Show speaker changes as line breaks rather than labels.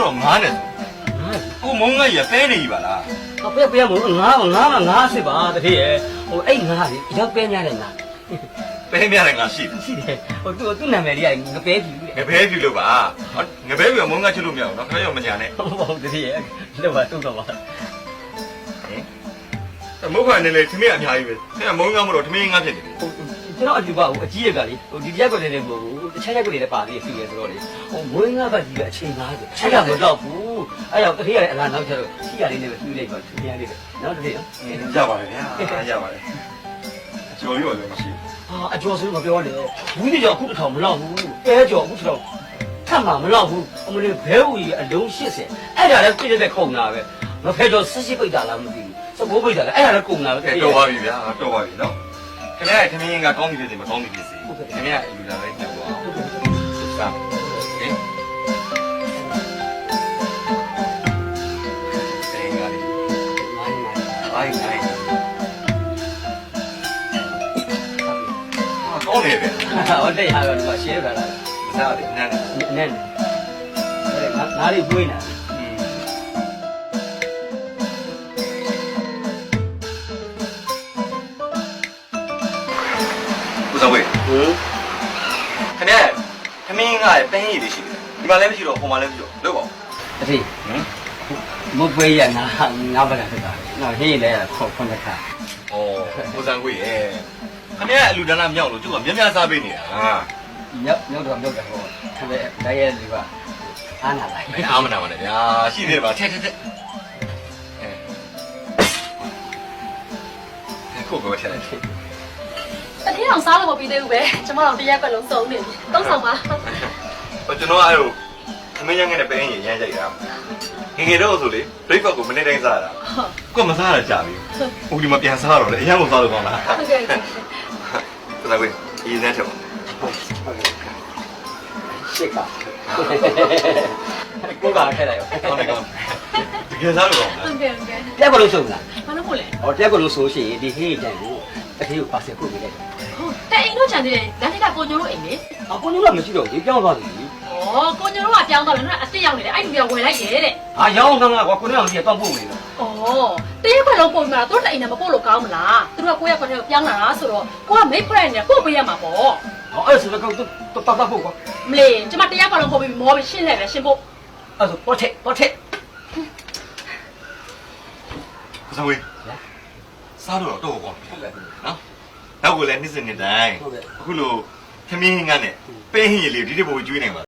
တော့ငားနဲ့ကိုမုံငါကြီးပဲနေကြီးပါလား
ပဲမို့ငါစစ်ပါတတိရဲ့ဟိုအဲ့ငါလေးရောက်ပဲများတယ်ငါ
ပဲမြတယ်ငါရှိ
ရှိတယ်ဟိုသူ့နာမည်လေးကငပဲပြီတဲ့
ငပဲပြလို့ပါငပဲပြမုံငါချစ်လို့မရဘူးနော်ခင်ဗျားရောမညာနဲ့
ဟုတ်တတိရဲ့လောက်ပါတုံးတော့ပါ
မုတ်ခွနဲ့လေထမင်းအများကြီးပဲခင်ဗျာမုံငါမလို့ထမင်းငါဖြစ်နေတယ်
ကျွန်တော်အပြူပါဟိုအကြီးရက်ကလေဟိုဒီရက်ကွက်လေးနဲ့ဟိုတခြားရက်ကွက်လေးနဲ့ပါပြီးပြီလေဆိုတော့လေဟိုမွေးငါးပတ်ကြီးပဲအချိန်90အဲ့ဒါမတော့ဘူးအဲ့တော့တတိယလည်းအလားနောက်ကျတော့ရှိရလေးနဲ့ပဲသူ့လိုက်ပါသူများလေးပဲနောက်တတိယ
ရပါတယ်ဗျာရပါတယ်ကျော်ရောလည်းမရှိ
အကျော်ဆိုမပြောနဲ့ဘူးကြီးကြောင့်အခုတစ်ထောင်မလောက်ဘူးအဲကျော်အခုတစ်ထောင်ထပ်မှာမလောက်ဘူးအမလေးဘဲဦးကြီးအလုံး80အဲ့ဒါလည်းပြည့်တဲ့ခုံတာပဲမဖဲတော့စစ်စစ်ပိတ်တာလားမသိဘူးစဘိုးပိတ်တာလည်းအဲ့ဒါလည်းကုံတာပဲ
တော်ပါပြီဗျာတော်ပါပြီနော်ခင်ဗျာထမင်းကကောင်းပြီဖြစ်စီမကောင်းပြီဖြစ်စီခင်ဗျာယူလာလိုက်ပြောပါစားဟင်ဆိုင်ကလေးအိုင်နိုင်ကောင်းနေပဲ
ဟုတ်တယ်ဟာတော့ဒီမှာရှင်းရတာလား
မစားတယ်နန်းနေ
နဲ့ငါးလေးပွေးနေတာ
ဦးဆောင်ဝေးခင်ဗျာထမင်းကပန်းရည်တွေရှိတယ်ဒီမှာလည်းမရှိတော့ဟိုမှာလည်းမရှိတော့လို့ပါ
အဖေမပွေးရငါဘာလဲဖြစ်တာနော်ဟင်းလဲခေါ်ခွန်းတစ်ခါ
ဩဦးဆောင်ဝေးရဲ့ခင်ဗျာအလူဒါနမြောက်လို့သူကမြများစားပေးနေတာဟာ
မြောက်တော့မြောက်တယ်ဟောဒါပဲဒါရဲ့ဒီကအားနာလိုက်
မအားမနာပါနဲ့ဗျာရှိသေးတယ်ပါထက်ခုတ်ပဲထက်လိုက်
တတိယအောင်စားလို့မပြီးသေးဘူးပဲကျမတို့တရက်ကွက်လုံးစုံနေပြီသုံးဆောင်ပါ
ကျွန်တော်အဲ့လိုသမင်းရငယ်နဲ့ပန်းရည်ရမ်းကြိုက်တာငယ်တော့ဆိုလေ breakfast ကိုမနေ့တိုင်းစားတာကိုမစားရကြပြီဟိုဒီမှာပြန်စားတော့လေအရင်ကစားလို့ကောင်းလား
ဟုတ်ကဲ့
ဒါကွေးအေးစမ်းချက်ပါ
ရှစ်ကကိုကထည့်လိုက်ရော
ကောင်းတယ်ကောင်းတကယ်စားလို့ကောင်းလား
ဟုတ်ကဲ့ဟုတ်ကဲ့
တက်ကိုလို့ဆုံးလား
ဘာလို့မို့လဲ
ဟောတက်ကိုလို့ဆိုရှင်ဒီဟင်းကြံကိုအဖေကိုပါစက်ခုတ်ပေးလိုက်
ဟုတ်တဲ့အိမ်တို့ခြံသေးတယ်လမ်းထိပ်ကကိုညိုတို့အိမ်လေ
အကိုမျိုးကမရှိတော့ဘူးကြောင်းသွားပြီ
ဩကိုညိုတို့ကပြောင်းသွားတယ်နော်အစ်စ်ရောက်နေတယ်အဲ့လူကဝင်လိုက်ရဲ့တဲ့
ဟာရောင်းငါကွာကိုနေအောင်ကြီးတော့ပို့နေတယ်
ဩတရက်ကွက်လုံးပုံမှာတို့တဲ့အိမ်နဲ့မပို့လို့ကောင်းမလားသူတို့ကကိုရက်ကွက်ထဲကိုပြောင်းလာတာဆိုတော့ကိုကမိတ်ဖရက်နဲ့ပို့ပေးရမှာပေါ့
ဟောအဲ့ဆိုတော့တော့ပို့ကွာ
မလေးကျမတရက်ကွက်လုံးပို့ပြီးမောပြီးရှင်းလိုက်ပဲရှင်းဖို့
အဲ့ဆိုပေါ်ထက်
ဦးစဝေးစားတော့တော့ကောင်းပြီနော်နောက်ကိုလည်းနေ့စဉ်နေ့တိုင်းအခုလိုခမင်းဟင်းကနဲ့ပဲဟင်းရည်လေးဒီတစ်ပုံကျွေးနိုင်ပါ